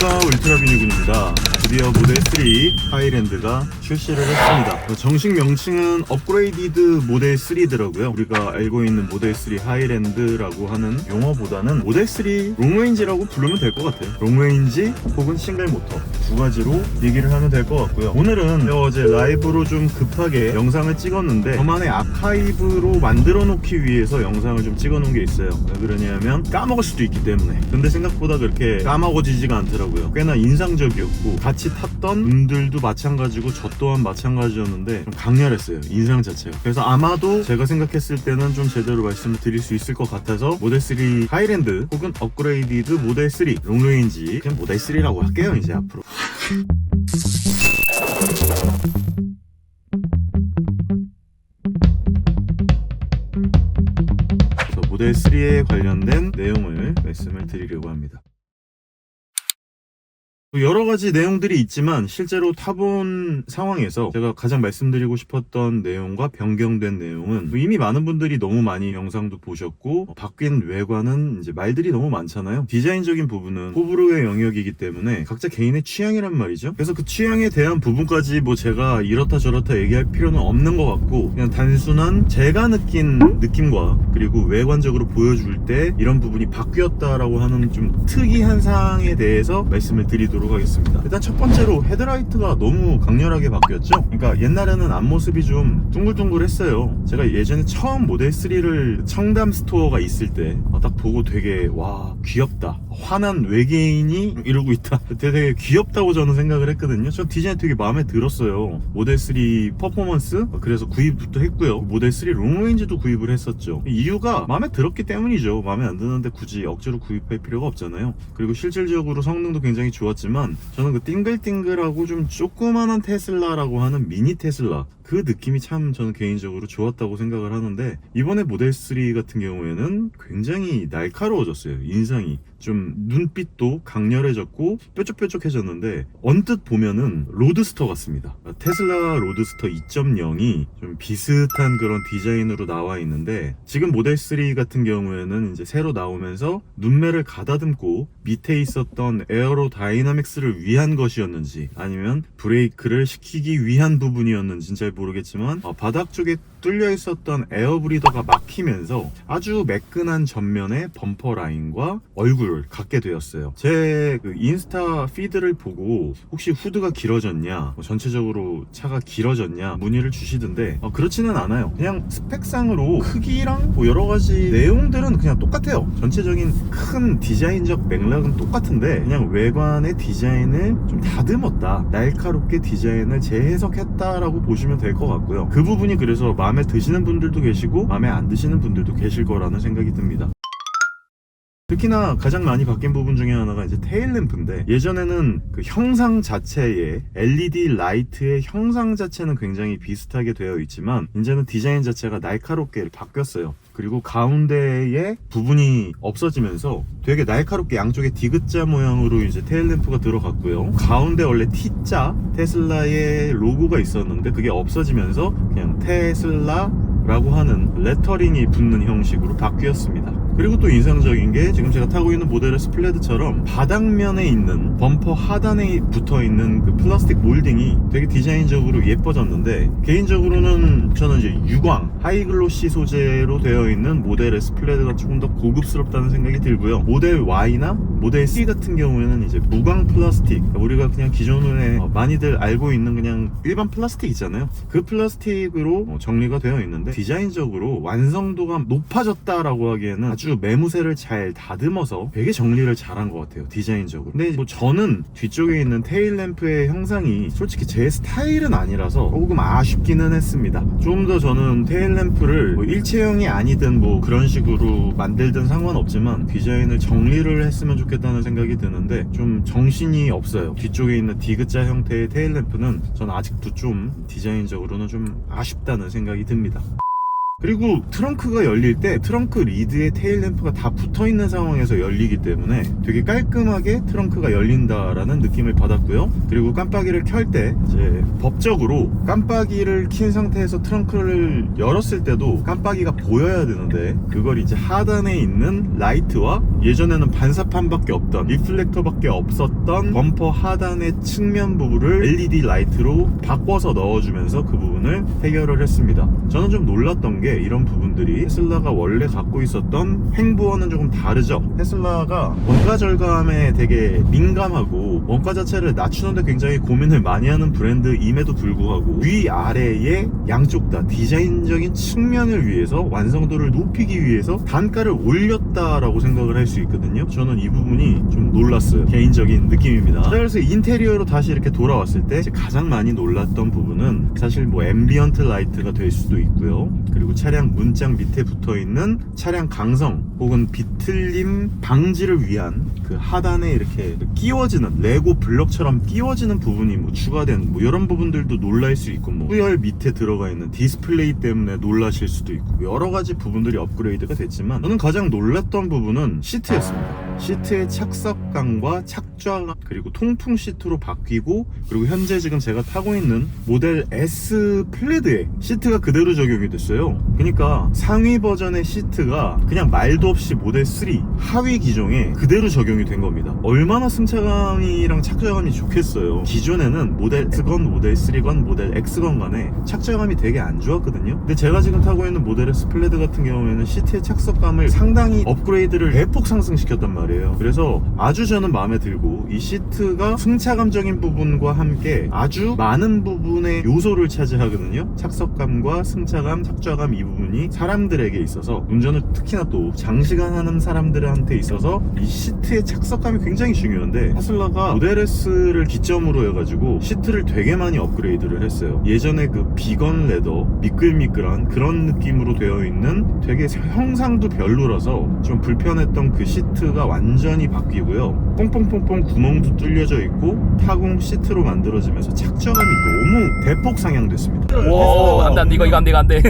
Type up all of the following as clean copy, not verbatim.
안녕하십니까, 울트라비니군입니다. 드디어 모델 3 하이랜드가 출시를 했습니다. 정식 명칭은 업그레이디드 모델 3더라고요. 우리가 알고 있는 모델 3 하이랜드라고 하는 용어보다는 모델 3 롱레인지라고 부르면 될 것 같아요. 롱레인지 혹은 싱글 모터 두 가지로 얘기를 하면 될 것 같고요. 오늘은 어제 라이브로 좀 급하게 영상을 찍었는데 저만의 아카이브로 만들어 놓기 위해서 영상을 좀 찍어 놓은 게 있어요. 왜 그러냐면 까먹을 수도 있기 때문에. 근데 생각보다 그렇게 까먹어지지가 않더라고요. 꽤나 인상적이었고 같이 탔던 분들도 마찬가지고 저 또한 마찬가지였는데 좀 강렬했어요, 인상 자체가. 그래서 아마도 제가 생각했을 때는 좀 제대로 말씀을 드릴 수 있을 것 같아서 모델 3 하이랜드 혹은 업그레이디드 모델 3 롱레인지, 그냥 모델 3라고 할게요 이제 앞으로. 모델 3에 관련된 내용을 말씀을 드리려고 합니다. 여러 가지 내용들이 있지만 실제로 타본 상황에서 제가 가장 말씀드리고 싶었던 내용과 변경된 내용은, 이미 많은 분들이 너무 많이 영상도 보셨고 바뀐 외관은 이제 말들이 너무 많잖아요. 디자인적인 부분은 호불호의 영역이기 때문에 각자 개인의 취향이란 말이죠. 그래서 그 취향에 대한 부분까지 뭐 제가 이렇다 저렇다 얘기할 필요는 없는 것 같고, 그냥 단순한 제가 느낀 느낌과 그리고 외관적으로 보여줄 때 이런 부분이 바뀌었다라고 하는 좀 특이한 사항에 대해서 말씀을 드리도록 하겠습니다. 일단 첫 번째로 헤드라이트가 너무 강렬하게 바뀌었죠. 그러니까 옛날에는 앞모습이 좀 둥글둥글했어요. 제가 예전에 처음 모델 3를 청담 스토어가 있을 때 딱 보고 되게 와, 귀엽다, 화난 외계인이 이러고 있다, 되게 귀엽다고 저는 생각을 했거든요. 저 디자인 되게 마음에 들었어요. 모델 3 퍼포먼스, 그래서 구입부터 했고요. 모델 3 롱레인지도 구입을 했었죠. 이유가 마음에 들었기 때문이죠. 마음에 안 드는데 굳이 억지로 구입할 필요가 없잖아요. 그리고 실질적으로 성능도 굉장히 좋았지만 저는 그 띵글띵글하고 좀 조그만한 테슬라라고 하는 미니 테슬라, 그 느낌이 참 저는 개인적으로 좋았다고 생각을 하는데, 이번에 모델 3 같은 경우에는 굉장히 날카로워졌어요. 인상이 좀, 눈빛도 강렬해졌고 뾰족뾰족해졌는데 언뜻 보면은 로드스터 같습니다. 테슬라 로드스터 2.0이 좀 비슷한 그런 디자인으로 나와 있는데, 지금 모델 3 같은 경우에는 이제 새로 나오면서 눈매를 가다듬고 밑에 있었던 에어로 다이나믹스를 위한 것이었는지 아니면 브레이크를 시키기 위한 부분이었는지 잘 모르겠지만 바닥 쪽에 뚫려 있었던 에어 브리더가 막히면서 아주 매끈한 전면의 범퍼 라인과 얼굴을 갖게 되었어요. 제 그 인스타 피드를 보고 혹시 후드가 길어졌냐, 전체적으로 차가 길어졌냐 문의를 주시던데 그렇지는 않아요. 그냥 스펙상으로 크기랑 뭐 여러 가지 내용들은 그냥 똑같아요. 전체적인 큰 디자인적 맥락은 똑같은데 그냥 외관의 디자인을 좀 다듬었다, 날카롭게 디자인을 재해석했다라고 보시면 될 것 같고요. 그 부분이 그래서 마음에 드시는 분들도 계시고 마음에 안 드시는 분들도 계실 거라는 생각이 듭니다. 특히나 가장 많이 바뀐 부분 중에 하나가 이제 테일램프인데, 예전에는 그 형상 자체의 LED 라이트의 형상 자체는 굉장히 비슷하게 되어 있지만 이제는 디자인 자체가 날카롭게 바뀌었어요. 그리고 가운데에 부분이 없어지면서 되게 날카롭게 양쪽에 디귿자 모양으로 이제 테일램프가 들어갔고요. 가운데 원래 T자 테슬라의 로고가 있었는데 그게 없어지면서 그냥 테슬라라고 하는 레터링이 붙는 형식으로 바뀌었습니다. 그리고 또 인상적인 게, 지금 제가 타고 있는 모델의 스플레드처럼 바닥면에 있는 범퍼 하단에 붙어있는 그 플라스틱 몰딩이 되게 디자인적으로 예뻐졌는데, 개인적으로는 저는 이제 유광 하이글로시 소재로 되어 있는 모델의 스플레드가 조금 더 고급스럽다는 생각이 들고요. 모델 Y나 모델 C 같은 경우에는 이제 무광 플라스틱, 우리가 그냥 기존에 많이들 알고 있는 그냥 일반 플라스틱 있잖아요. 그 플라스틱으로 정리가 되어 있는데 디자인적으로 완성도가 높아졌다라고 하기에는 아주 매무새를 잘 다듬어서 되게 정리를 잘한 것 같아요, 디자인적으로. 근데 뭐 저는 뒤쪽에 있는 테일램프의 형상이 솔직히 제 스타일은 아니라서 조금 아쉽기는 했습니다. 좀 더 저는 테일램프를 뭐 일체형이 아니든 뭐 그런 식으로 만들든 상관없지만 디자인을 정리를 했으면 좋겠다는 생각이 드는데 좀 정신이 없어요. 뒤쪽에 있는 디귿자 형태의 테일램프는 전 아직도 좀 디자인적으로는 좀 아쉽다는 생각이 듭니다. 그리고 트렁크가 열릴 때 트렁크 리드에 테일 램프가 다 붙어있는 상황에서 열리기 때문에 되게 깔끔하게 트렁크가 열린다라는 느낌을 받았고요. 그리고 깜빡이를 켤 때 이제 법적으로 깜빡이를 킨 상태에서 트렁크를 열었을 때도 깜빡이가 보여야 되는데 그걸 이제 하단에 있는 라이트와 예전에는 반사판밖에 없던 리플렉터밖에 없었던 범퍼 하단의 측면 부분을 LED 라이트로 바꿔서 넣어주면서 그 부분을 해결을 했습니다. 저는 좀 놀랐던 게 이런 부분들이 테슬라가 원래 갖고 있었던 행보와는 조금 다르죠. 테슬라가 원가 절감에 되게 민감하고 원가 자체를 낮추는데 굉장히 고민을 많이 하는 브랜드임에도 불구하고 위아래의 양쪽 다 디자인적인 측면을 위해서 완성도를 높이기 위해서 단가를 올렸다라고 생각을 할 수 있거든요. 저는 이 부분이 좀 놀랐어요. 개인적인 느낌입니다. 그래서 인테리어로 다시 이렇게 돌아왔을 때 가장 많이 놀랐던 부분은 사실 뭐 앰비언트 라이트가 될 수도 있고요. 그리고 차량 문짝 밑에 붙어있는 차량 강성 혹은 비틀림 방지를 위한 그 하단에 이렇게 끼워지는 레고 블럭처럼 끼워지는 부분이 뭐 추가된 뭐 이런 부분들도 놀랄 수 있고 뭐 후열 밑에 들어가 있는 디스플레이 때문에 놀라실 수도 있고 여러 가지 부분들이 업그레이드가 됐지만 저는 가장 놀랐던 부분은 시트였습니다. 시트의 착석감과 착좌감 그리고 통풍 시트로 바뀌고 그리고 현재 지금 제가 타고 있는 모델 S 플레드에 시트가 그대로 적용이 됐어요. 그러니까 상위 버전의 시트가 그냥 말도 없이 모델 3 하위 기종에 그대로 적용이 된 겁니다. 얼마나 승차감이랑 착좌감이 좋겠어요. 기존에는 모델 S건 모델 3건 모델 X건 간에 착좌감이 되게 안 좋았거든요. 근데 제가 지금 타고 있는 모델 S 플레드 같은 경우에는 시트의 착석감을 상당히 업그레이드를 대폭 상승시켰단 말이에요. 그래서 아주 저는 마음에 들고 이 시트가 승차감적인 부분과 함께 아주 많은 부분의 요소를 차지하거든요. 착석감과 승차감, 착좌감 이 부분이 사람들에게 있어서 운전을 특히나 또 장시간 하는 사람들한테 있어서 이 시트의 착석감이 굉장히 중요한데 테슬라가 모델 S를 기점으로 해가지고 시트를 되게 많이 업그레이드를 했어요. 예전에 그 비건 레더 미끌미끌한 그런 느낌으로 되어 있는 되게 형상도 별로라서 좀 불편했던 그 시트가 완전히 바뀌고요. 뽕뽕뽕뽕 구멍도 뚫려져 있고 타공 시트로 만들어지면서 착좌감이 너무 대폭 상향됐습니다. 오, 안돼 이거 안돼.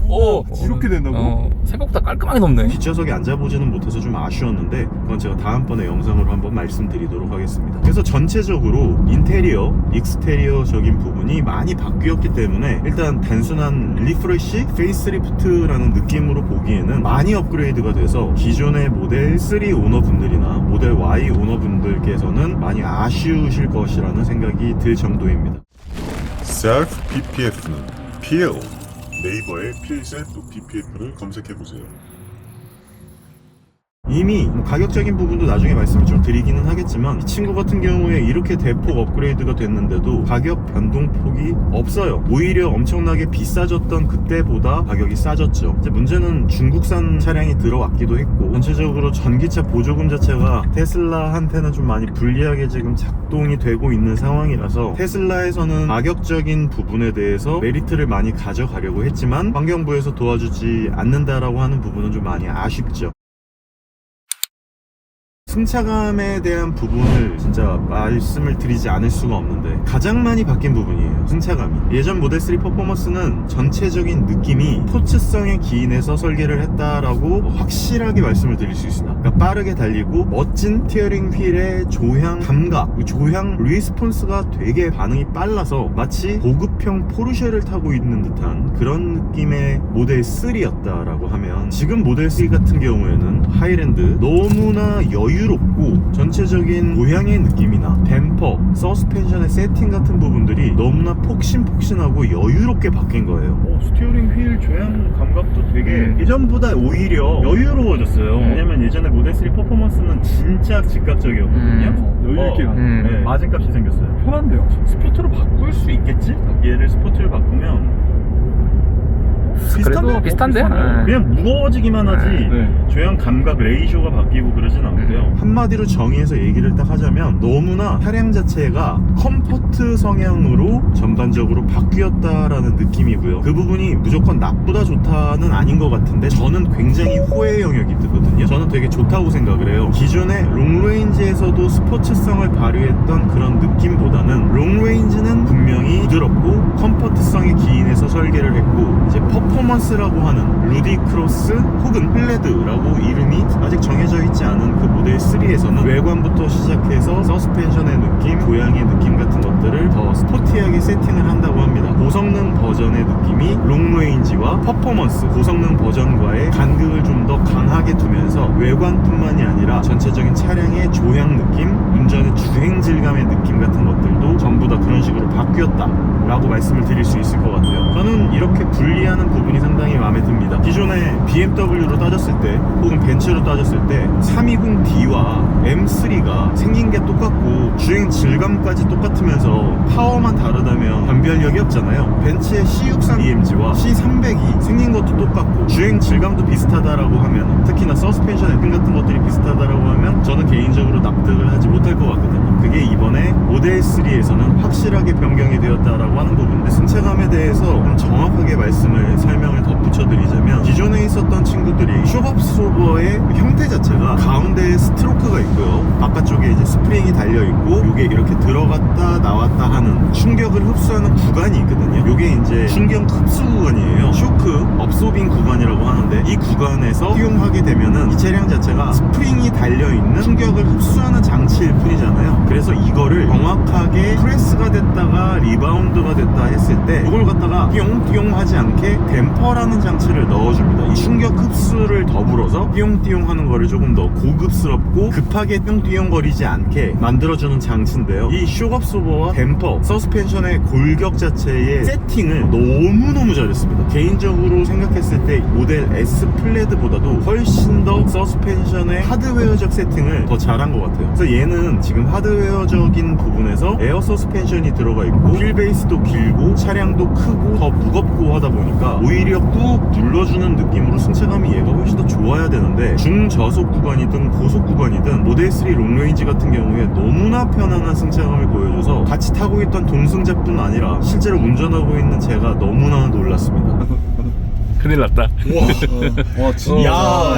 오, 이렇게 된다고? 생각보다 깔끔하게 높네. 뒷좌석에 앉아보지는 못해서 좀 아쉬웠는데 그건 제가 다음번에 영상으로 한번 말씀드리도록 하겠습니다. 그래서 전체적으로 인테리어, 익스테리어적인 부분이 많이 바뀌었기 때문에 일단 단순한 리프레쉬, 페이스리프트라는 느낌으로 보기에는 많이 업그레이드가 돼서 기존의 모델 3 오너분들이나 모델 Y 오너분들께서는 많이 아쉬우실 것이라는 생각이 들 정도입니다. Self PPF는 PL 네이버에 PL셀프 PPF를 검색해보세요. 이미 가격적인 부분도 나중에 말씀을 좀 드리기는 하겠지만 이 친구 같은 경우에 이렇게 대폭 업그레이드가 됐는데도 가격 변동폭이 없어요. 오히려 엄청나게 비싸졌던 그때보다 가격이 싸졌죠. 이제 문제는 중국산 차량이 들어왔기도 했고 전체적으로 전기차 보조금 자체가 테슬라한테는 좀 많이 불리하게 지금 작동이 되고 있는 상황이라서 테슬라에서는 가격적인 부분에 대해서 메리트를 많이 가져가려고 했지만 환경부에서 도와주지 않는다라고 하는 부분은 좀 많이 아쉽죠. 승차감에 대한 부분을 진짜 말씀을 드리지 않을 수가 없는데 가장 많이 바뀐 부분이에요. 승차감이. 예전 모델 3 퍼포먼스는 전체적인 느낌이 스포츠성에 기인해서 설계를 했다라고 확실하게 말씀을 드릴 수 있습니다. 그러니까 빠르게 달리고 멋진 스티어링 휠의 조향 감각, 조향 리스폰스가 되게 반응이 빨라서 마치 고급형 포르쉐를 타고 있는 듯한 그런 느낌의 모델 3였다라고 하면 지금 모델 3 같은 경우에는 하이랜드 너무나 여유롭고 전체적인 모양의 느낌이나 댐퍼, 서스펜션의 세팅 같은 부분들이 너무나 폭신폭신하고 여유롭게 바뀐 거예요. 스티어링 휠 조향 감각도 되게 예전보다 오히려 여유로워졌어요. 왜냐면 예전에 모델 3 퍼포먼스는 진짜 즉각적이었거든요. 여유있게 가는 네, 마진값이 생겼어요. 편한데요? 스포츠로 바꿀 수 있겠지? 얘를 스포츠로 바꾸면 그래도 비슷한데? 그냥 무거워지기만 하지 네. 조향 감각 레이쇼가 바뀌고 그러진 않고요. 한마디로 정의해서 얘기를 딱 하자면 너무나 차량 자체가 컴포트 성향으로 전반적으로 바뀌었다라는 느낌이고요. 그 부분이 무조건 나쁘다 좋다는 아닌 것 같은데 저는 굉장히 후회 영역이 뜨거든요. 저는 되게 좋다고 생각을 해요. 기존의 롱레인지에서도 스포츠성을 발휘했던 그런 느낌보다는 롱레인지는 분명히 부드럽고 컴포트성에 기인해서 설계를 했고, 이제 퍼포먼스라고 하는 루디크로스 혹은 플레드라고 이름이 아직 정해져 있지 않은 그 모델 3에서는 외관부터 시작해서 서스펜션의 느낌, 조향의 느낌 같은 것들을 더 스포티하게 세팅을 한다고 합니다. 고성능 버전의 느낌이 롱레인지와 퍼포먼스, 고성능 버전과의 간극을 좀 더 강하게 두면서 외관뿐만이 아니라 전체적인 차량의 조향 느낌, 운전의 주행 질감의 느낌 같은 것들도 전부 다 그런 식으로 바뀌었다 라고 말씀을 드릴 수 있을 것 같아요. 저는 이렇게 분리하는 부분이 상당히 마음에 듭니다. 기존에 BMW로 따졌을 때 혹은 벤츠로 따졌을 때 320D와 M3가 생긴 게 똑같고 주행 질감까지 똑같으면서 파워만 다르다면 변별력이 없잖아요. 벤츠의 C63EMG와 C300이 생긴 것도 똑같고 주행 질감도 비슷하다라고 하면, 특히나 서스펜션 느낌 같은 것들이 비슷하다라고 하면 저는 개인적으로 납득을 하지 못할 것 같거든요. 그게 이번에 모델 3에서는 확실하게 변경이 되었다라고 하는 부분인데, 승차감에 대해서 좀 정확하게 설명을 덧붙여드리자면, 기존에 있었던 친구들이 쇼업소버의 형태 자체가 가운데에 스트로크가 있고요, 바깥쪽에 이제 스프링이 달려있고, 요게 이렇게 들어갔다 나왔다 하는 충격을 흡수하는 구간이 있거든요. 요게 이제 충격 흡수 구간이에요. 쇼크 업소빙 구간이라고 하는데, 이 구간에서 사용하게 되면은 이 차량 자체가 스프링이 달려있는 충격을 흡수하는 장치일 뿐이잖아요. 그래서 이거를 정확하게 프레스가 됐다가 리바운드가 됐다 했을 때 이걸 갖다가 띠용띠용 하지 않게 댐퍼라는 장치를 넣어줍니다. 이 충격 흡수를 더불어서 띠용띠용 하는 거를 조금 더 고급스럽고 급하게 띠용띠용 거리지 않게 만들어주는 장치인데요. 이 쇼업소버와 댐퍼, 서스펜션의 골격 자체의 세팅을 너무너무 잘했습니다. 개인적으로 생각했을 때 모델 S 플레드보다도 훨씬 더 서스펜션의 하드웨어적 세팅을 더 잘한 것 같아요. 그래서 얘는 지금 하드웨어적인 부분에서 에어 서스펜션이 들어가 있고 휠 베이스도 길고 차량도 크고 더 무겁고 하다 보니까 오히려 꾹 눌러주는 느낌으로 승차감이 얘가 훨씬 더 좋아야 되는데, 중저속 구간이든 고속 구간이든 모델 3 롱레인지 같은 경우에 너무나 편안한 승차감을 보여줘서 같이 타고 있던 동승자뿐 아니라 실제로 운전하고 있는 제가 너무나 놀랐습니다. 큰일 났다. 와 진짜. 야,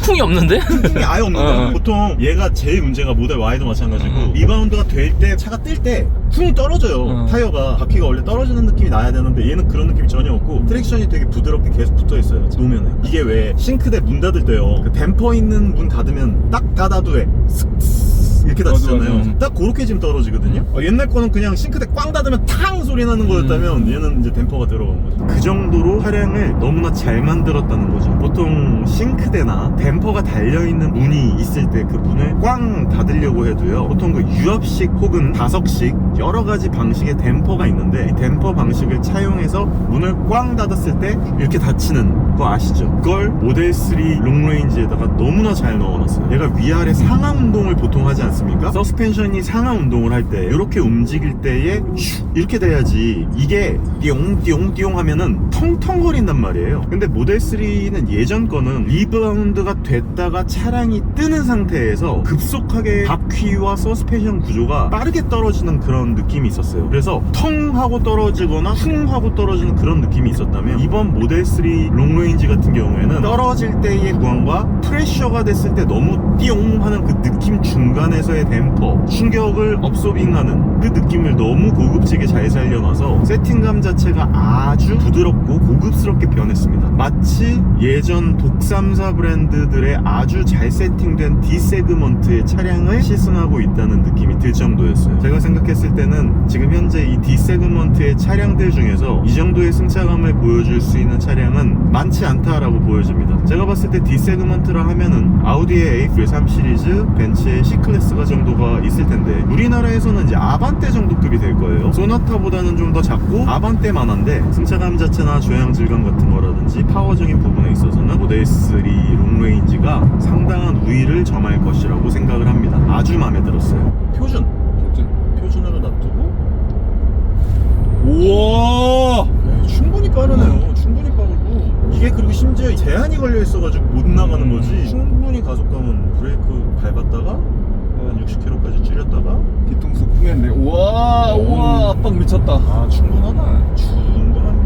쿵이 없는데? 이 아예 없는데 보통 얘가 제일 문제가 모델 Y도 마찬가지고 리바운드가 될 때 차가 뜰 때 쿵 떨어져요. 타이어가 바퀴가 원래 떨어지는 느낌이 나야 되는데 얘는 그런 느낌이 전혀 없고 트랙션이 되게 부드럽게 계속 붙어 있어요. 노면에 이게 왜 싱크대 문 닫을 때요, 그 댐퍼 있는 문 닫으면 딱 닫아도 해 슥슥 이렇게 닫히잖아요. 맞아. 딱 그렇게 지금 떨어지거든요. 옛날 거는 그냥 싱크대 꽝 닫으면 탕 소리 나는 거였다면 얘는 이제 댐퍼가 들어간 거죠. 그 정도로 차량을 너무나 잘 만들었다는 거죠. 보통 싱크대나 댐퍼가 달려있는 문이 있을 때 그 문을 꽝 닫으려고 해도요, 보통 그 유압식 혹은 다석식 여러 가지 방식의 댐퍼가 있는데, 이 댐퍼 방식을 차용해서 문을 꽝 닫았을 때 이렇게 닫히는 거 아시죠? 그걸 모델 3 롱레인지에다가 너무나 잘 넣어놨어요. 얘가 위아래 상하 운동을 보통 하지 않습니까? 서스펜션이 상하 운동을 할 때 이렇게 움직일 때에 슉 이렇게 돼야지 이게 띠용띠용띠용 하면은 텅텅거린단 말이에요. 근데 모델 3는 예전 거는 리바운드가 됐다가 차량이 뜨는 상태에서 급속하게 바퀴와 서스펜션 구조가 빠르게 떨어지는 그런 느낌이 있었어요. 그래서 텅 하고 떨어지거나 쿵 하고 떨어지는 그런 느낌이 있었다면, 이번 모델 3 롱레인지 같은 경우에는 떨어질 때의 구간과 프레셔가 됐을 때 너무 띠용 하는 그 느낌 중간에서의 댐퍼, 충격을 업소빙하는 그 느낌을 너무 고급지게 잘 살려놔서 세팅감 자체가 아주 부드럽고 고급스럽게 변했습니다. 마치 예전 독삼사 브랜드들의 아주 잘 세팅된 D 세그먼트의 차량을 시승하고 있다는 느낌이 들 정도였어요. 제가 생각했을 때는 지금 현재 이 D 세그먼트의 차량들 중에서 이 정도의 승차감을 보여줄 수 있는 차량은 많지 않다라고 보여집니다. 제가 봤을 때 D 세그먼트라 하면은 아우디의 A3 시리즈, 벤츠의 C클래스가 정도가 있을 텐데, 우리나라에서는 이제 아반떼 정도급이 될 거예요. 소나타보다는 좀 더 작고 아반떼만한데, 승차감 자체나 조향 질감 같은 거라든지 파워적인 부분에 있어서는 모델 3 롱레인지가 상당한 우위를 점할 것이라고 생각을 합니다. 아주 마음에 들었어요. 표준으로 놔두고, 우와. 충분히 빠르네요. 충분히 빠르고, 이게 그리고 심지어 제한이 걸려 있어가지고 못 나가는 거지. 충분히 가속감은 브레이크 밟았다가 한 60km까지 줄였다가, 뒤통수 쿵했네. 우와 우와 압박 미쳤다. 아 충분하다. 충분합니다.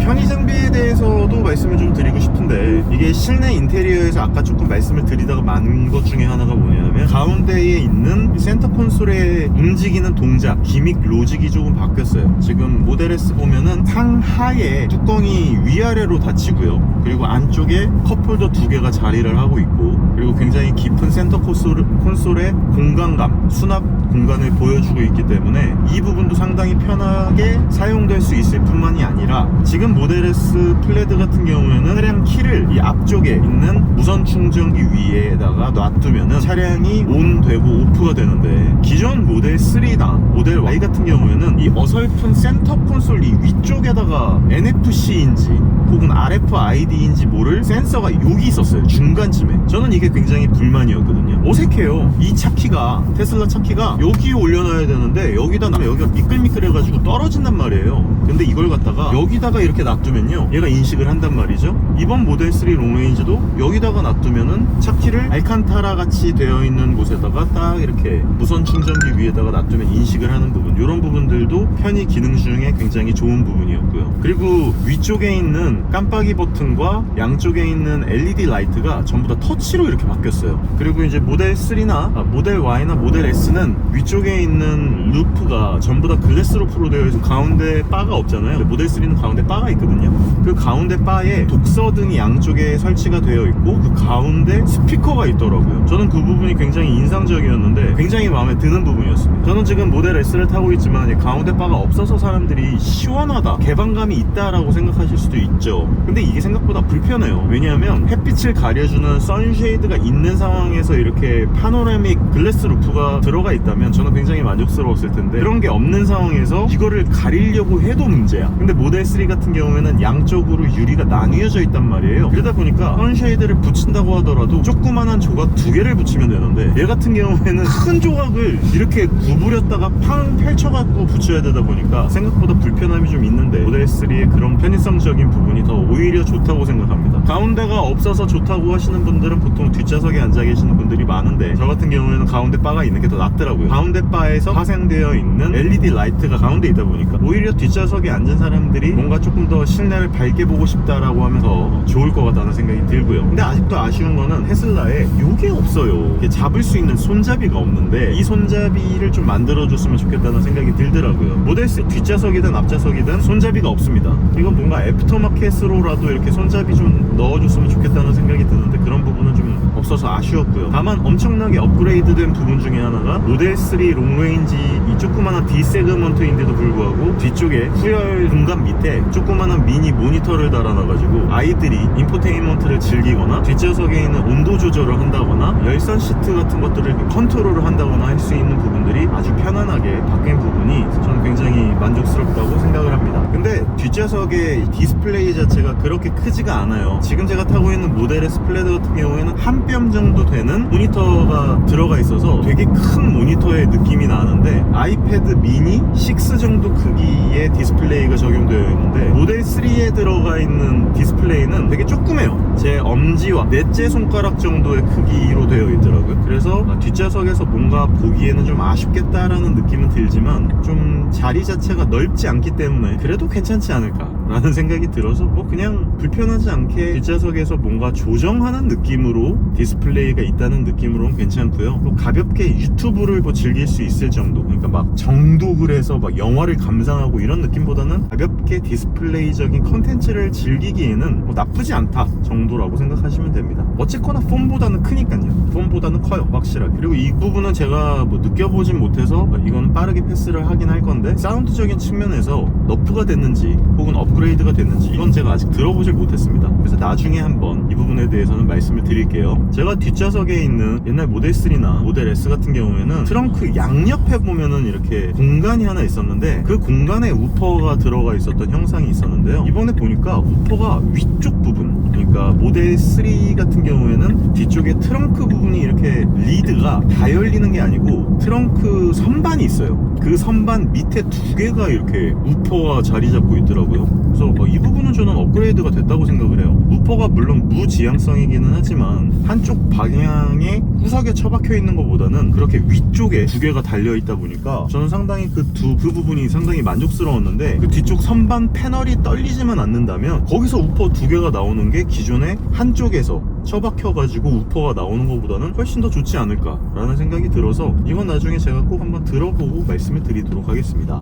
편의 장비에 대해서도 말씀을 좀 드리고 싶은데, 그 이게 실내 인테리어에서 아까 조금 말씀을 드리다가 만 것 중에 하나가 뭐냐면 가운데에 있는 센터 콘솔의 움직이는 동작, 기믹 로직이 조금 바뀌었어요. 지금 모델 S 보면은 상하에 뚜껑이 위아래로 닫히고요. 그리고 안쪽에 컵홀더 2개가 자리를 하고 있고, 그리고 굉장히 깊은 센터 콘솔의 공간감, 수납 공간을 보여주고 있기 때문에 이 부분도 상당히 편하게 사용될 수 있을 뿐만이 아니라, 지금 모델 S 플레드 같은 경우에는 차량 키를 이 앞쪽에 있는 무선 충전기 위에다가 놔두면은 차량이 온 되고 오프가 되는데, 기존 모델 3나 모델 Y 같은 경우에는 이 어설픈 센터 콘솔 이 위쪽에다가 NFC인지 혹은 RFID인지 모를 센서가 여기 있었어요, 중간쯤에. 저는 이게 굉장히 불만이었거든요. 어색해요. 이 차키가, 테슬라 차키가 여기에 올려놔야 되는데 여기다 놔면 여기가 미끌미끌해가지고 떨어진단 말이에요. 근데 이걸 갖다가 여기다가 이렇게 놔두면요, 얘가 인식을 한단 말이죠. 이번 모델 3 롱레인지도 여기다가 놔두면은 차키를 알칸타라 같이 되어 있는 곳에다가 딱 이렇게 무선 충전기 위에다가 놔두면 인식을 하는 부분, 이런 부분들도 편의 기능 중에 굉장히 좋은 부분이었고요. 그리고 위쪽에 있는 깜빡이 버튼과 양쪽에 있는 LED 라이트가 전부 다 터치로 이렇게 바뀌었어요. 그리고 이제 모델 3나 모델 Y나 모델 S는 위쪽에 있는 루프가 전부 다 글래스 루프로 되어 있어서 가운데 바가 없잖아요. 모델 3는 가운데 바가 있거든요. 그 가운데 바에 독서등이 양쪽에 설치가 되어 있고, 그 가운데 스피커가 있더라고요. 저는 그 부분이 굉장히 인상적이었는데 굉장히 마음에 드는 부분이었습니다. 저는 지금 모델 S를 타고 있지만 가운데 바가 없어서 사람들이 시원하다, 개방감이 있다라고 생각하실 수도 있죠. 근데 이게 생각보다 불편해요. 왜냐하면 햇빛을 가려주는 선쉐이드가 있는 상황에서 이렇게 파노라믹 글래스 루프가 들어가 있다면 저는 굉장히 만족스러웠을 텐데, 그런 게 없는 상황에서 이거를 가리려고 해도 문제야. 근데 모델 3 같은 경우에는 양쪽으로 유리가 나뉘어져 있단 말이에요. 그러다 보니까 선쉐이드를 붙인다고 하더라도 조그만한 조각 2개를 붙이면 되는데, 얘 같은 경우에는 큰 조각을 이렇게 구부렸다가 팡 펼쳐갖고 붙여야 되다 보니까 생각보다 불편함이 좀 있는데, 모델 3의 그런 편의성적인 부분이 더 오히려 좋다고 생각합니다. 가운데가 없어서 좋다고 하시는 분들은 보통 뒷좌석에 앉아 계시는 분들이 많은데, 저 같은 경우에는 가운데 바가 있는 게 더 낫더라고요. 가운데 바에서 파생되어 있는 LED 라이트가 가운데 있다 보니까 오히려 뒷좌석에 앉은 사람들이 뭔가 조금 더 실내를 밝게 보고 싶다라고 하면서 좋을 것 같다는 생각이 들고요. 근데 아직도 아쉬운 거는 테슬라에 요게 없어요. 이게 잡을 수 있는 손잡이가 없는데, 이 손잡이를 좀 만들어줬으면 좋겠다는 생각이 들더라고요. 모델 3 뒷좌석이든 앞좌석이든 손잡이가 없습니다. 이건 뭔가 애프터마켓으로라도 이렇게 손잡이 좀 넣어줬으면 좋겠다는 생각이 드는데, 그런 부분은 좀 없어서 아쉬웠고요. 다만 엄청나게 업그레이드된 부분 중에 하나가 모델 3 롱레인지 이 조그마한 D 세그먼트인데도 불구하고 뒤쪽에 후열 공간 밑에 조그마한 미니 모니터를 달아놔가지고 아이들이 인포테인먼트를 즐기거나 뒷좌석에 있는 온도 조절을 한다거나 열선 시트 같은 것들을 컨트롤을 한다거나 할 수 있는 부분들이 아주 편안하게 바뀐 부분이 저는 굉장히 만족스럽다고 생각을 합니다. 근데 뒷좌석의 디스플레이 자체가 그렇게 크지가 않아요. 지금 제가 타고 있는 모델 S 플레드 같은 경우에는 한 뼘 정도 되는 모니터가 들어가 있어서 되게 큰 모니터의 느낌이 나는데, 아이패드 미니 6 정도 크기의 디스플레이가 적용되어 있는데, 모델 3에 들어가 있는 디스플레이는 되게 조그매요. 제 엄지와 넷째 손가락 정도의 크기로 되어 있더라고요. 그래서 뒷좌석에서 뭔가 보기에는 좀 아쉽겠다라는 느낌은 들지만, 좀 자리 자체가 넓지 않기 때문에 그래도 괜찮지 않을까 라는 생각이 들어서 그냥 불편하지 않게 뒷좌석에서 뭔가 조정하는 느낌으로 디스플레이가 있다는 느낌으로는 괜찮고요. 또 가볍게 유튜브를 즐길 수 있을 정도, 그러니까 막 정독을 해서 막 영화를 감상하고 이런 느낌보다는 가볍게 디스플레이적인 컨텐츠를 즐기기에는 나쁘지 않다 정도라고 생각하시면 됩니다. 어쨌거나 폼보다는 크니까요. 폼보다는 커요, 확실하게. 그리고 이 부분은 제가 느껴보진 못해서 이건 빠르게 패스를 하긴 할 건데, 사운드적인 측면에서 너프가 됐는지 혹은 업그레이드가 됐는지 이건 제가 아직 들어보질 못했습니다. 그래서 나중에 한번 이 부분에 대해서는 말씀을 드릴게요. 제가 뒷좌석에 있는 옛날 모델 3나 모델 S 같은 경우에는 트렁크 양옆에 보면은 이렇게 공간이 하나 있었는데, 그 공간에 우퍼가 들어가 있었던 형상이 있었는데요. 이번에 보니까 우퍼가 위쪽 부분, 그러니까 모델 3 같은 경우에는 뒤쪽에 트렁크 부분이 이렇게 리드가 다 열리는 게 아니고 트렁크 선반이 있어요. 그 선반 밑에 2개가 이렇게 우퍼가 자리 잡고 있더라고요. 그래서 이 부분은 저는 업그레이드가 됐다고 생각을 해요. 우퍼가 물론 무지향성이기는 하지만 한쪽 방향에 구석에 처박혀 있는 것보다는 그렇게 위쪽에 두 개가 달려있다 보니까 저는 상당히 그 부분이 상당히 만족스러웠는데, 그 뒤쪽 선반 패널이 떨리지만 않는다면 거기서 우퍼 두 개가 나오는 게 기존에 한쪽에서 처박혀가지고 우퍼가 나오는 것보다는 훨씬 더 좋지 않을까라는 생각이 들어서 이건 나중에 제가 꼭 한번 들어보고 말씀을 드리도록 하겠습니다.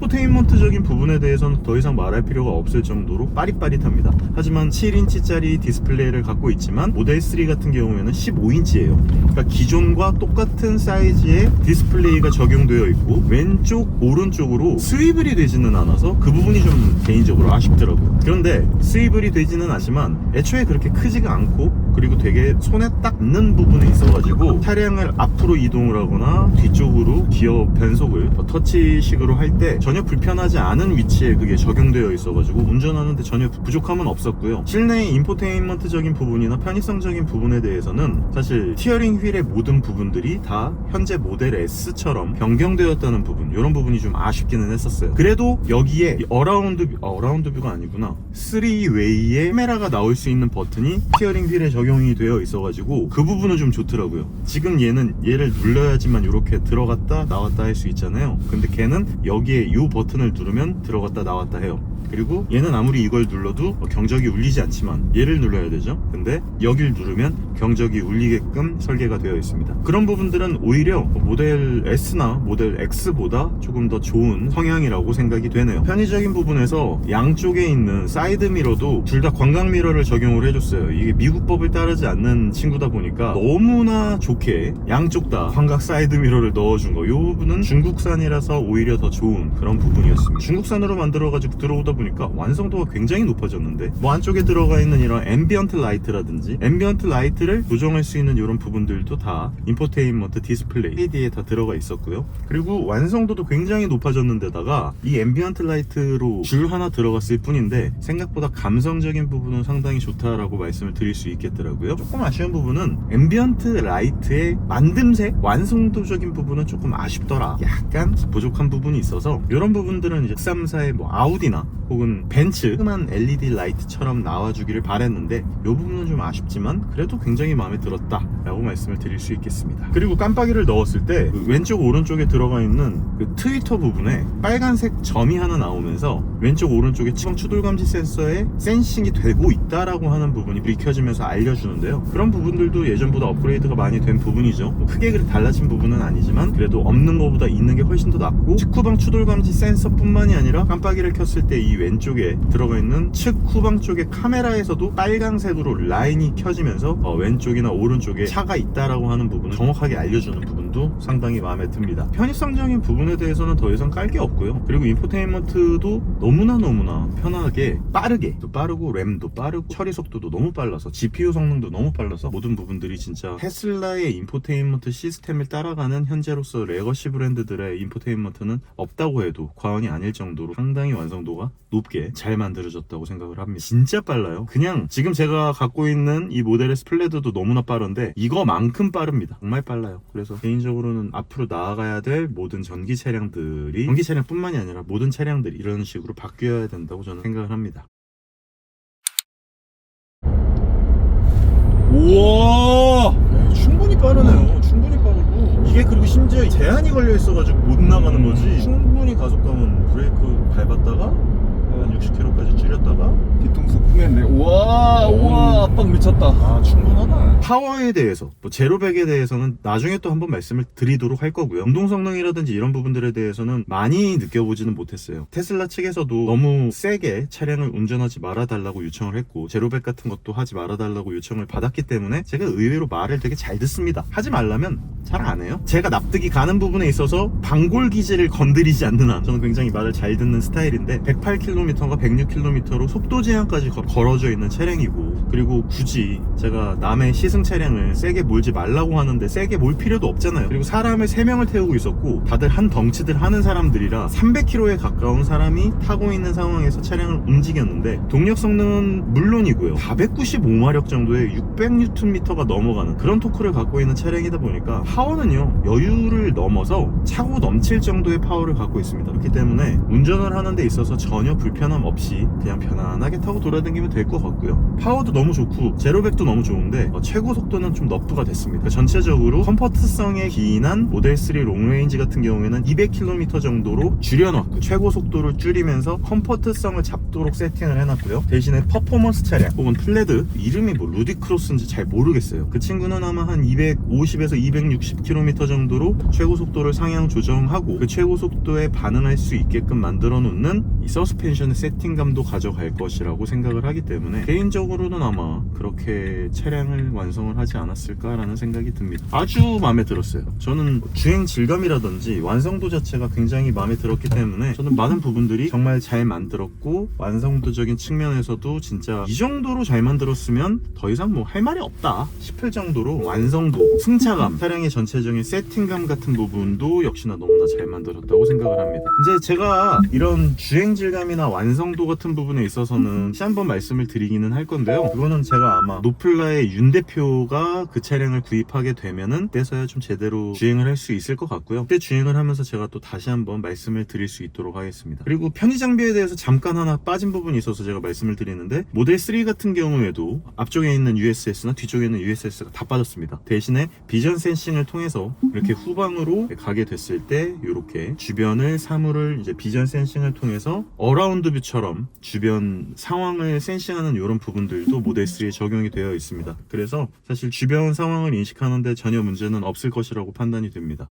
인포테인먼트적인 부분에 대해서는 더 이상 말할 필요가 없을 정도로 빠릿빠릿합니다. 하지만 7인치짜리 디스플레이를 갖고 있지만 모델 3 같은 경우에는 15인치예요. 그러니까 기존과 똑같은 사이즈의 디스플레이가 적용되어 있고 왼쪽 오른쪽으로 스위블이 되지는 않아서 그 부분이 좀 개인적으로 아쉽더라고요. 그런데 스위블이 되지는 않지만 애초에 그렇게 크지가 않고, 그리고 되게 손에 딱 닿는 부분에 있어가지고 차량을 앞으로 이동을 하거나 뒤쪽으로 기어 변속을 터치식으로 할 때 전혀 불편하지 않은 위치에 그게 적용되어 있어가지고 운전하는데 전혀 부족함은 없었고요. 실내 인포테인먼트적인 부분이나 편의성적인 부분에 대해서는 사실 스티어링 휠의 모든 부분들이 다 현재 모델 S처럼 변경되었다는 부분, 이런 부분이 좀 아쉽기는 했었어요. 그래도 여기에 어라운드 뷰가 아니구나, 3웨이의 카메라가 나올 수 있는 버튼이 스티어링 휠에 적용이 되어 있어가지고 그 부분은 좀 좋더라고요. 지금 얘를 눌러야지만 이렇게 들어갔다 나왔다 할 수 있잖아요. 근데 걔는 여기에 이 버튼을 누르면 들어갔다 나왔다 해요. 그리고 얘는 아무리 이걸 눌러도 경적이 울리지 않지만 얘를 눌러야 되죠. 근데 여길 누르면 경적이 울리게끔 설계가 되어 있습니다. 그런 부분들은 오히려 모델 S나 모델 X보다 조금 더 좋은 성향이라고 생각이 되네요. 편의적인 부분에서 양쪽에 있는 사이드 미러도 둘 다 광각 미러를 적용을 해줬어요. 이게 미국법을 따르지 않는 친구다 보니까 너무나 좋게 양쪽 다 광각 사이드 미러를 넣어준 거, 이 부분은 중국산이라서 오히려 더 좋은 그런 부분이었습니다. 중국산으로 만들어가지고 들어오다 보니까 완성도가 굉장히 높아졌는데, 안쪽에 들어가 있는 이런 앰비언트 라이트라든지 앰비언트 라이트를 조정할 수 있는 이런 부분들도 다 인포테인먼트 디스플레이 LED에 다 들어가 있었고요. 그리고 완성도도 굉장히 높아졌는데다가 이 앰비언트 라이트로 줄 하나 들어갔을 뿐인데 생각보다 감성적인 부분은 상당히 좋다라고 말씀을 드릴 수 있겠더라고요. 조금 아쉬운 부분은 앰비언트 라이트의 만듦새, 완성도적인 부분은 조금 아쉽더라, 약간 부족한 부분이 있어서 이런 부분들은 이제 3사의 아우디나 혹은 벤츠 만 LED 라이트처럼 나와주기를 바랬는데 이 부분은 좀 아쉽지만 그래도 굉장히 마음에 들었다 라고 말씀을 드릴 수 있겠습니다. 그리고 깜빡이를 넣었을 때 그 왼쪽 오른쪽에 들어가 있는 그 트위터 부분에 빨간색 점이 하나 나오면서 왼쪽 오른쪽에 치방 추돌 감지 센서에 센싱이 되고 있다라고 하는 부분이 불이 켜지면서 알려주는데요. 그런 부분들도 예전보다 업그레이드가 많이 된 부분이죠. 크게 그렇게 달라진 부분은 아니지만 그래도 없는 것보다 있는 게 훨씬 더 낫고, 측후방 추돌 감지 센서뿐만이 아니라 깜빡이를 켰을 때 이 왼쪽에 들어가 있는 측 후방 쪽의 카메라에서도 빨강색으로 라인이 켜지면서 왼쪽이나 오른쪽에 차가 있다라고 하는 부분을 정확하게 알려주는 부분도 상당히 마음에 듭니다. 편의성적인 부분에 대해서는 더 이상 깔 게 없고요. 그리고 인포테인먼트도 너무나 편하게 빠르게, 또 빠르고 램도 빠르고 처리 속도도 너무 빨라서 GPU 성능도 너무 빨라서 모든 부분들이 진짜 테슬라의 인포테인먼트 시스템을 따라가는 현재로서 레거시 브랜드들의 인포테인먼트는 없다고 해도 과언이 아닐 정도로 상당히 완성도가 높게 잘 만들어졌다고 생각을 합니다. 진짜 빨라요. 그냥 지금 제가 갖고 있는 이 모델의 스플레드도 너무나 빠른데 이거만큼 빠릅니다. 정말 빨라요. 그래서 개인적으로는 앞으로 나아가야 될 모든 전기 차량들이, 전기 차량뿐만이 아니라 모든 차량들이 이런 식으로 바뀌어야 된다고 저는 생각을 합니다. 우와, 충분히 빠르네요. 충분히 빠르고, 이게 그리고 심지어 제한이 걸려 있어가지고 못 나가는 거지. 충분히 가속감은 브레이크 밟았다가 한 60km까지 줄였다가 뒤통수 쿵했네. 우와, 압박 미쳤다. 아, 충분하다. 파워에 대해서, 제로백에 대해서는 나중에 또 한번 말씀을 드리도록 할 거고요. 운동 성능이라든지 이런 부분들에 대해서는 많이 느껴보지는 못했어요. 테슬라 측에서도 너무 세게 차량을 운전하지 말아달라고 요청을 했고, 제로백 같은 것도 하지 말아달라고 요청을 받았기 때문에 제가 의외로 말을 되게 잘 듣습니다. 하지 말라면 잘 안 해요. 제가 납득이 가는 부분에 있어서 방골 기지를 건드리지 않는 한 저는 굉장히 말을 잘 듣는 스타일인데, 108km 105km가 106km로 속도 제한까지 걸어져 있는 차량이고, 그리고 굳이 제가 남의 시승 차량을 세게 몰지 말라고 하는데 세게 몰 필요도 없잖아요. 그리고 사람을 3명을 태우고 있었고 다들 한 덩치들 하는 사람들이라 300km에 가까운 사람이 타고 있는 상황에서 차량을 움직였는데 동력 성능은 물론이고요, 495마력 정도의 600Nm가 넘어가는 그런 토크를 갖고 있는 차량이다 보니까 파워는요, 여유를 넘어서 차고 넘칠 정도의 파워를 갖고 있습니다. 그렇기 때문에 운전을 하는 데 있어서 전혀 불편함 없이 그냥 편안하게 타고 돌아다니면 될 것 같고요. 파워도 너무 좋고 제로백도 너무 좋은데 최고 속도는 좀 너프가 됐습니다. 전체적으로 컴포트성에 기인한 모델 3 롱레인지 같은 경우에는 200km 정도로 줄여놨고 최고 속도를 줄이면서 컴포트성을 잡도록 세팅을 해놨고요. 대신에 퍼포먼스 차량 혹은 플레드, 이름이 뭐 루디크로스인지 잘 모르겠어요. 그 친구는 아마 한 250에서 260km 정도로 최고 속도를 상향 조정하고 그 최고 속도에 반응할 수 있게끔 만들어 놓는 이 서스펜션의 세팅감도 가져갈 것이라고 생각을 하기 때문에 개인적으로는 아마 그렇게 차량을 완성을 하지 않았을까라는 생각이 듭니다. 아주 마음에 들었어요. 저는 주행 질감이라든지 완성도 자체가 굉장히 마음에 들었기 때문에 저는 많은 부분들이 정말 잘 만들었고, 완성도적인 측면에서도 진짜 이 정도로 잘 만들었으면 더 이상 뭐 할 말이 없다 싶을 정도로 완성도, 승차감, 차량의 전체적인 세팅감 같은 부분도 역시나 너무나 잘 만들었다고 생각을 합니다. 이제 제가 이런 주행 질감이나 완성도 같은 부분에 있어서는 다시 한번 말씀을 드리기는 할 건데요, 그거는 제가 아마 노플라의 윤 대표가 그 차량을 구입하게 되면은 그때서야 좀 제대로 주행을 할 수 있을 것 같고요. 그때 주행을 하면서 제가 또 다시 한번 말씀을 드릴 수 있도록 하겠습니다. 그리고 편의 장비에 대해서 잠깐 하나 빠진 부분이 있어서 제가 말씀을 드리는데, 모델 3 같은 경우에도 앞쪽에 있는 USS나 뒤쪽에 있는 USS가 다 빠졌습니다. 대신에 비전 센싱을 통해서 이렇게 후방으로 가게 됐을 때 이렇게 주변을 사물을 이제 비전 센싱을 통해서 어라운드 뷰처럼 주변 상황을 센싱하는 이런 부분들도 모델 3에 적용이 되어 있습니다. 그래서 사실 주변 상황을 인식하는데 전혀 문제는 없을 것이라고 판단이 됩니다.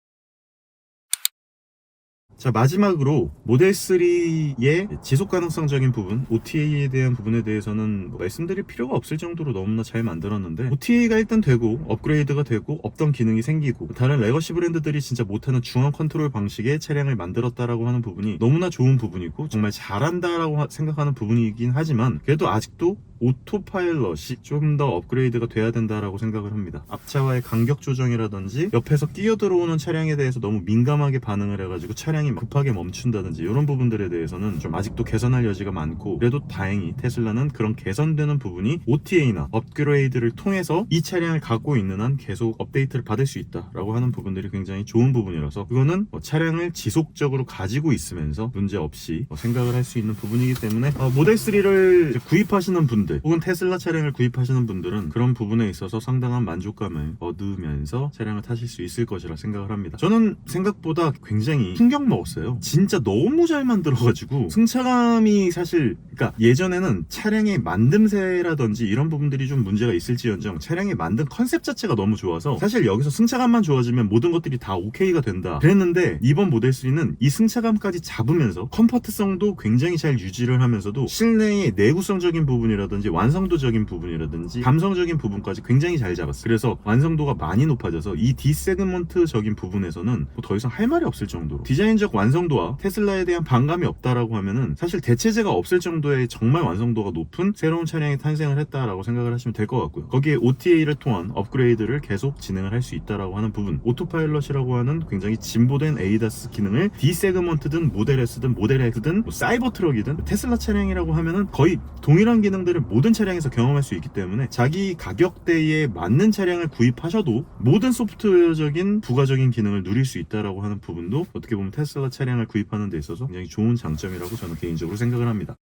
자, 마지막으로 모델 3의 지속 가능성적인 부분, OTA에 대한 부분에 대해서는 말씀드릴 필요가 없을 정도로 너무나 잘 만들었는데, OTA가 일단 되고 업그레이드가 되고 없던 기능이 생기고 다른 레거시 브랜드들이 진짜 못하는 중앙 컨트롤 방식의 차량을 만들었다라고 하는 부분이 너무나 좋은 부분이고 정말 잘한다라고 생각하는 부분이긴 하지만, 그래도 아직도 오토파일럿이 좀 더 업그레이드가 돼야 된다라고 생각을 합니다. 앞차와의 간격 조정이라든지 옆에서 끼어 들어오는 차량에 대해서 너무 민감하게 반응을 해가지고 차량이 급하게 멈춘다든지 이런 부분들에 대해서는 좀 아직도 개선할 여지가 많고, 그래도 다행히 테슬라는 그런 개선되는 부분이 OTA나 업그레이드를 통해서 이 차량을 갖고 있는 한 계속 업데이트를 받을 수 있다라고 하는 부분들이 굉장히 좋은 부분이라서, 그거는 차량을 지속적으로 가지고 있으면서 문제없이 생각을 할 수 있는 부분이기 때문에 모델 3를 구입하시는 분들 혹은 테슬라 차량을 구입하시는 분들은 그런 부분에 있어서 상당한 만족감을 얻으면서 차량을 타실 수 있을 것이라 생각을 합니다. 저는 생각보다 굉장히 충격 먹었어요. 진짜 너무 잘 만들어가지고 승차감이 사실, 그러니까 예전에는 차량의 만듦새라든지 이런 부분들이 좀 문제가 있을지언정 차량의 만든 컨셉 자체가 너무 좋아서 사실 여기서 승차감만 좋아지면 모든 것들이 다 오케이가 된다 그랬는데, 이번 모델 3는 이 승차감까지 잡으면서 컴포트성도 굉장히 잘 유지를 하면서도 실내의 내구성적인 부분이라든지 완성도적인 부분이라든지 감성적인 부분까지 굉장히 잘 잡았어요. 그래서 완성도가 많이 높아져서 이 D세그먼트적인 부분에서는 뭐 더 이상 할 말이 없을 정도로 디자인적 완성도와 테슬라에 대한 반감이 없다라고 하면은 사실 대체제가 없을 정도의 정말 완성도가 높은 새로운 차량이 탄생을 했다라고 생각을 하시면 될 것 같고요. 거기에 OTA를 통한 업그레이드를 계속 진행을 할 수 있다라고 하는 부분, 오토파일럿이라고 하는 굉장히 진보된 ADAS 기능을 D세그먼트든 모델 S든 모델 X든 뭐 사이버 트럭이든 테슬라 차량이라고 하면은 거의 동일한 기능들을 모든 차량에서 경험할 수 있기 때문에 자기 가격대에 맞는 차량을 구입하셔도 모든 소프트웨어적인 부가적인 기능을 누릴 수 있다라고 하는 부분도 어떻게 보면 테슬라 차량을 구입하는 데 있어서 굉장히 좋은 장점이라고 저는 개인적으로 생각을 합니다.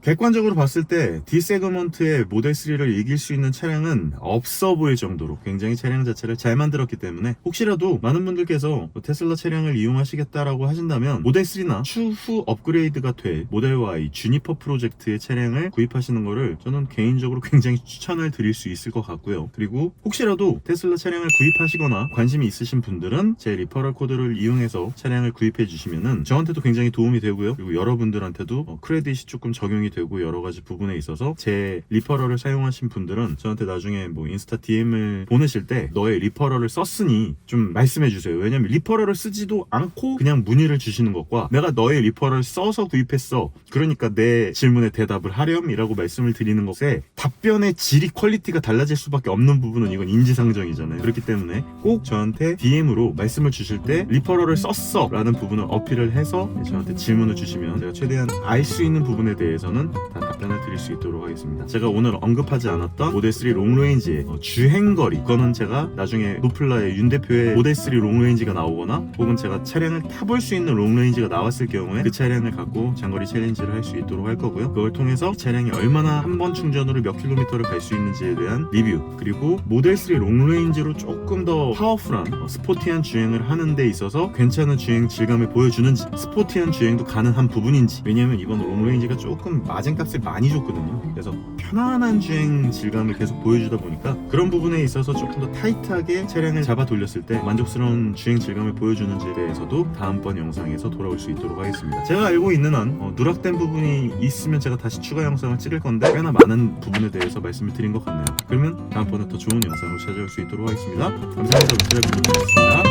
객관적으로 봤을 때 D세그먼트의 모델 3를 이길 수 있는 차량은 없어 보일 정도로 굉장히 차량 자체를 잘 만들었기 때문에, 혹시라도 많은 분들께서 테슬라 차량을 이용하시겠다라고 하신다면 모델 3나 추후 업그레이드가 될 모델 Y 주니퍼 프로젝트의 차량을 구입하시는 거를 저는 개인적으로 굉장히 추천을 드릴 수 있을 것 같고요. 그리고 혹시라도 테슬라 차량을 구입하시거나 관심이 있으신 분들은 제 리퍼럴 코드를 이용해서 차량을 구입해 주시면은 저한테도 굉장히 도움이 되고요. 그리고 여러분들한테도 크레딧이 조금 적용이 도움이 되고 여러 가지 부분에 있어서 제 리퍼럴을 사용하신 분들은 저한테 나중에 뭐 인스타 DM을 보내실 때 너의 리퍼럴을 썼으니 좀 말씀해 주세요. 왜냐면 리퍼럴을 쓰지도 않고 그냥 문의를 주시는 것과 내가 너의 리퍼럴 써서 구입했어, 그러니까 내 질문에 대답을 하렴이라고 말씀을 드리는 것에 답변의 질이 퀄리티가 달라질 수밖에 없는 부분은 이건 인지상정이잖아요. 그렇기 때문에 꼭 저한테 DM으로 말씀을 주실 때 리퍼럴을 썼어 라는 부분을 어필을 해서 저한테 질문을 주시면 제가 최대한 알 수 있는 부분에 대해서는 다 답변을 드릴 수 있도록 하겠습니다. 제가 오늘 언급하지 않았던 모델3 롱레인지의 주행거리, 그거는 제가 나중에 노플라의 윤 대표의 모델3 롱레인지가 나오거나 혹은 제가 차량을 타볼 수 있는 롱레인지가 나왔을 경우에 그 차량을 갖고 장거리 챌린지를 할 수 있도록 할 거고요. 그걸 통해서 차량이 얼마나 한 번 충전으로 몇 킬로미터를 갈 수 있는지에 대한 리뷰, 그리고 모델3 롱레인지로 조금 더 파워풀한 스포티한 주행을 하는 데 있어서 괜찮은 주행 질감을 보여주는지, 스포티한 주행도 가능한 부분인지, 왜냐면 이번 롱레인지가 조금 마진값을 많이 줬거든요. 그래서 편안한 주행 질감을 계속 보여주다 보니까 그런 부분에 있어서 조금 더 타이트하게 차량을 잡아 돌렸을 때 만족스러운 주행 질감을 보여주는지에 대해서도 다음번 영상에서 돌아올 수 있도록 하겠습니다. 제가 알고 있는 한 누락된 부분이 있으면 제가 다시 추가 영상을 찍을 건데 꽤나 많은 부분에 대해서 말씀을 드린 것 같네요. 그러면 다음번에 더 좋은 영상으로 찾아올 수 있도록 하겠습니다. 감사합니다. 잘 부탁드리겠습니다.